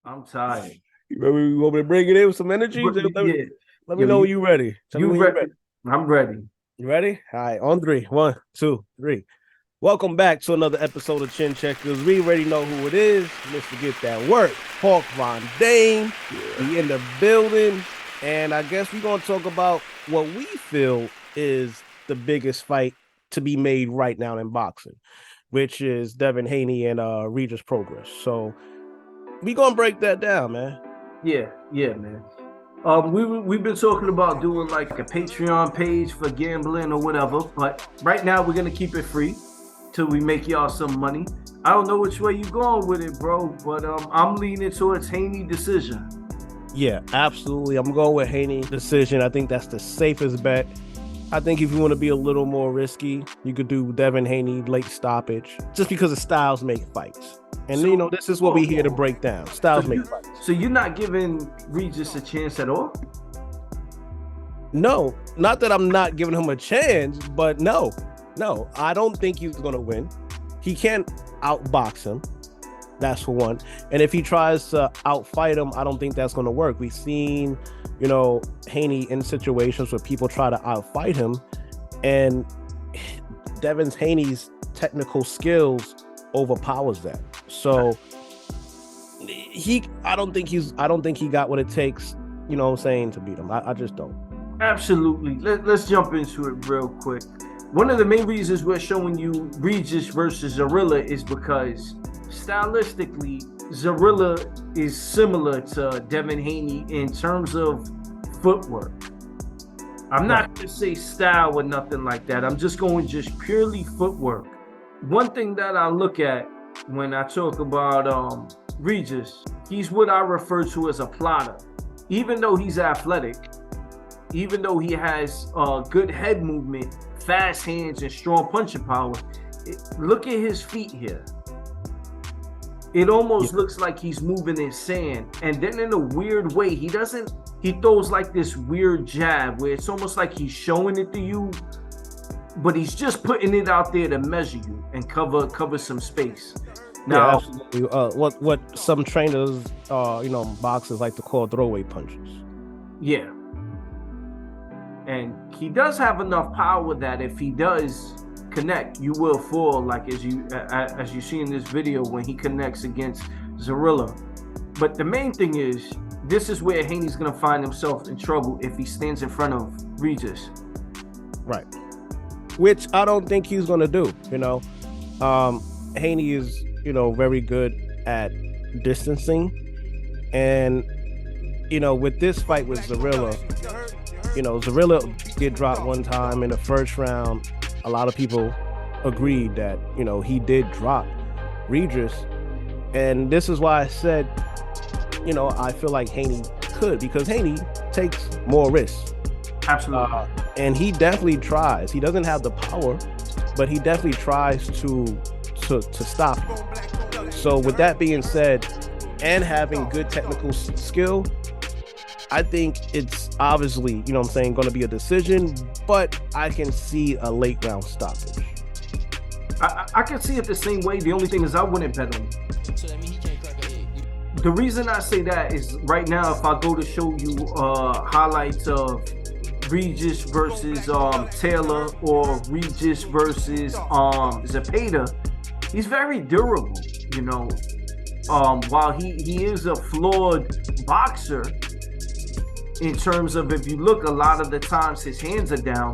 I'm tired. You want me to bring it in with some energy? Yeah. Let me Yo, know when you're ready. Tell me you when you're ready? ready. I'm ready. You ready? All right, on three. 1, 2, 3. Welcome back to another episode of Chin Checkers. We already know who it is. Mr. Get That Work. Hawk Von Dane. We in the building. And I guess we're going to talk about what we feel is the biggest fight to be made right now in boxing, which is Devin Haney and Regis Prograis. So we're going to break that down, man. Yeah, man. We've been talking about doing like a Patreon page for gambling or whatever, but right now we're gonna keep it free till we make y'all some money. I don't know which way you going with it, bro, but I'm leaning towards Haney decision. Yeah, absolutely. I'm going with Haney decision. I think that's the safest bet. I think if you want to be a little more risky, you could do Devin Haney late stoppage, just because the styles make fights. And so, this is what we're here to break down. Styles make fights. So you're not giving Regis a chance at all? No, not that I'm not giving him a chance, but no, I don't think he's going to win. He can't outbox him. That's for one. And if he tries to outfight him, I don't think that's going to work. We've seen, Haney in situations where people try to outfight him, and Haney's technical skills overpowers that. So I don't think he got what it takes, to beat him. I just don't. Absolutely. Let's jump into it real quick. One of the main reasons we're showing you Regis versus Zorilla is because stylistically, Zorilla is similar to Devin Haney in terms of footwork. I'm not going to say style or nothing like that. I'm just going purely footwork. One thing that I look at when I talk about Regis, he's what I refer to as a plotter. Even though he's athletic, even though he has good head movement, fast hands, and strong punching power, look at his feet here. It almost looks like he's moving in sand. And then in a weird way, he throws like this weird jab where it's almost like he's showing it to you, but he's just putting it out there to measure you and cover some space. Now, absolutely. What some trainers, boxers like to call throwaway punches. Yeah. And he does have enough power that if he does connect, you will fall, like as you see in this video when he connects against Zorilla. But the main thing is, this is where Haney's going to find himself in trouble if he stands in front of Regis. Right. Which I don't think he's going to do, Haney is, very good at distancing. And, with this fight with Zorilla, Zorilla did drop one time in the first round. A lot of people agreed that, he did drop Regis. And this is why I said, I feel like Haney could, because Haney takes more risks. Absolutely. And he definitely tries. He doesn't have the power, but he definitely tries to stop him. So with that being said, and having good technical skill, I think it's obviously, going to be a decision, but I can see a late round stoppage. I can see it the same way. The only thing is I wouldn't bet him. So that means he can't crack an egg. The reason I say that is right now, if I go to show you highlights of Regis versus Taylor or Regis versus Zepeda, he's very durable, while he is a flawed boxer in terms of, if you look, a lot of the times his hands are down.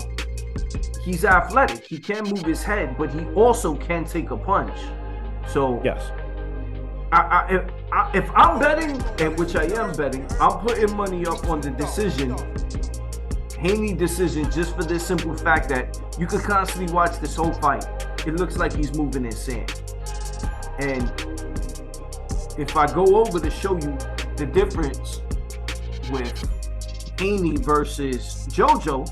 He's athletic. He can move his head, but he also can take a punch. So yes, if I'm betting, and which I am betting, I'm putting money up on the decision, Haney decision, just for this simple fact that you could constantly watch this whole fight. It looks like he's moving in sand. And if I go over to show you the difference with Haney versus JoJo,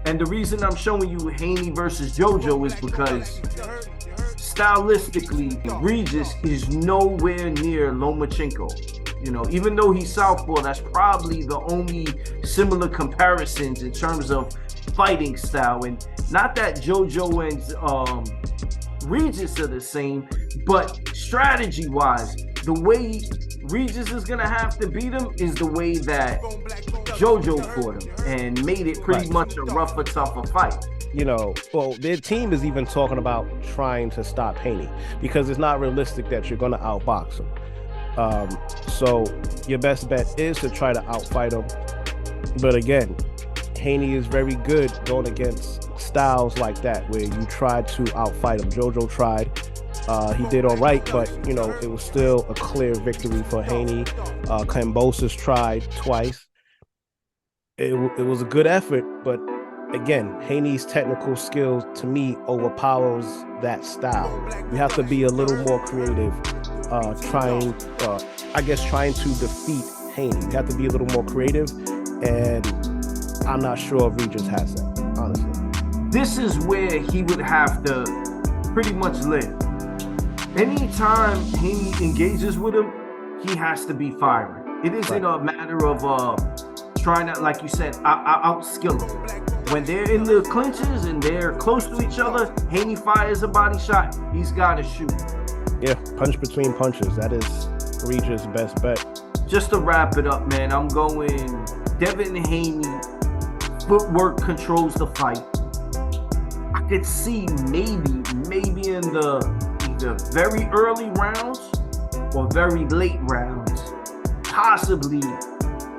and the reason I'm showing you Haney versus JoJo is because stylistically, Regis is nowhere near Lomachenko. Even though he's southpaw, that's probably the only similar comparisons in terms of fighting style. And not that JoJo and Regis are the same, but strategy-wise, the way Regis is gonna have to beat him is the way that JoJo fought him and made it pretty much a rougher, tougher fight. You know, well, their team is even talking about trying to stop Haney because it's not realistic that you're going to outbox him. So your best bet is to try to outfight him. But again, Haney is very good going against styles like that where you try to outfight him. JoJo tried. He did all right, but, you know, it was still a clear victory for Haney. Kambosos tried twice. It was a good effort, but again, Haney's technical skills to me overpowers that style. You have to be a little more creative, trying to defeat Haney. You have to be a little more creative, and I'm not sure if Regis has that, honestly. This is where he would have to pretty much live. Anytime Haney engages with him, he has to be firing. It isn't a matter of trying to, like you said, outskill him. When they're in the clinches and they're close to each other, Haney fires a body shot. He's got to shoot. Yeah, punch between punches. That is Regis' best bet. Just to wrap it up, man, I'm going Devin Haney. Footwork controls the fight. I could see maybe in the either very early rounds or very late rounds, possibly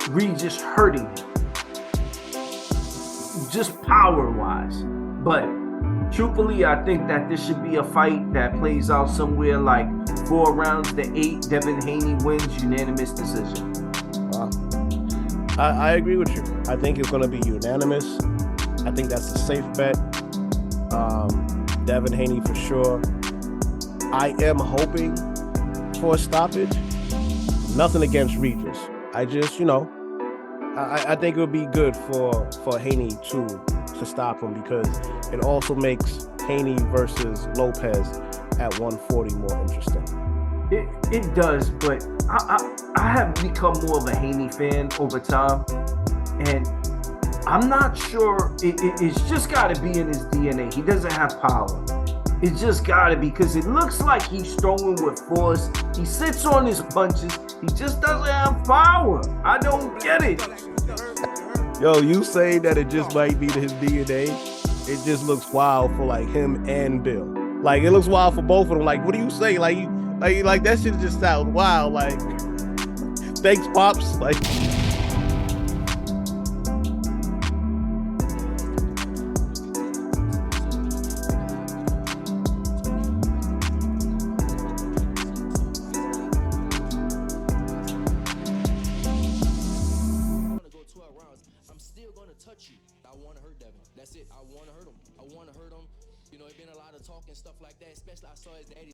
Regis hurting him. Just power-wise. But truthfully, I think that this should be a fight that plays out somewhere like 4 rounds to 8. Devin Haney wins unanimous decision. I agree with you. I think it's going to be unanimous. I think that's a safe bet. Devin Haney for sure. I am hoping for a stoppage. Nothing against Regis. I just, you know, I think it would be good for Haney to stop him because it also makes Haney versus Lopez at 140 more interesting. It does, but I have become more of a Haney fan over time, and I'm not sure it's just got to be in his DNA. He doesn't have power. It's just got to be because it looks like he's throwing with force. He sits on his punches. He just doesn't have power. I don't get it. Yo, you say that it just might be his DNA? It just looks wild for like him and Bill. Like it looks wild for both of them. Like, what do you say? Like that shit just sounds wild. Like, thanks, pops. Like. Touch you. I want to hurt Devin. That's it. I want to hurt him. You know, it's been a lot of talk and stuff like that, especially I saw his daddy.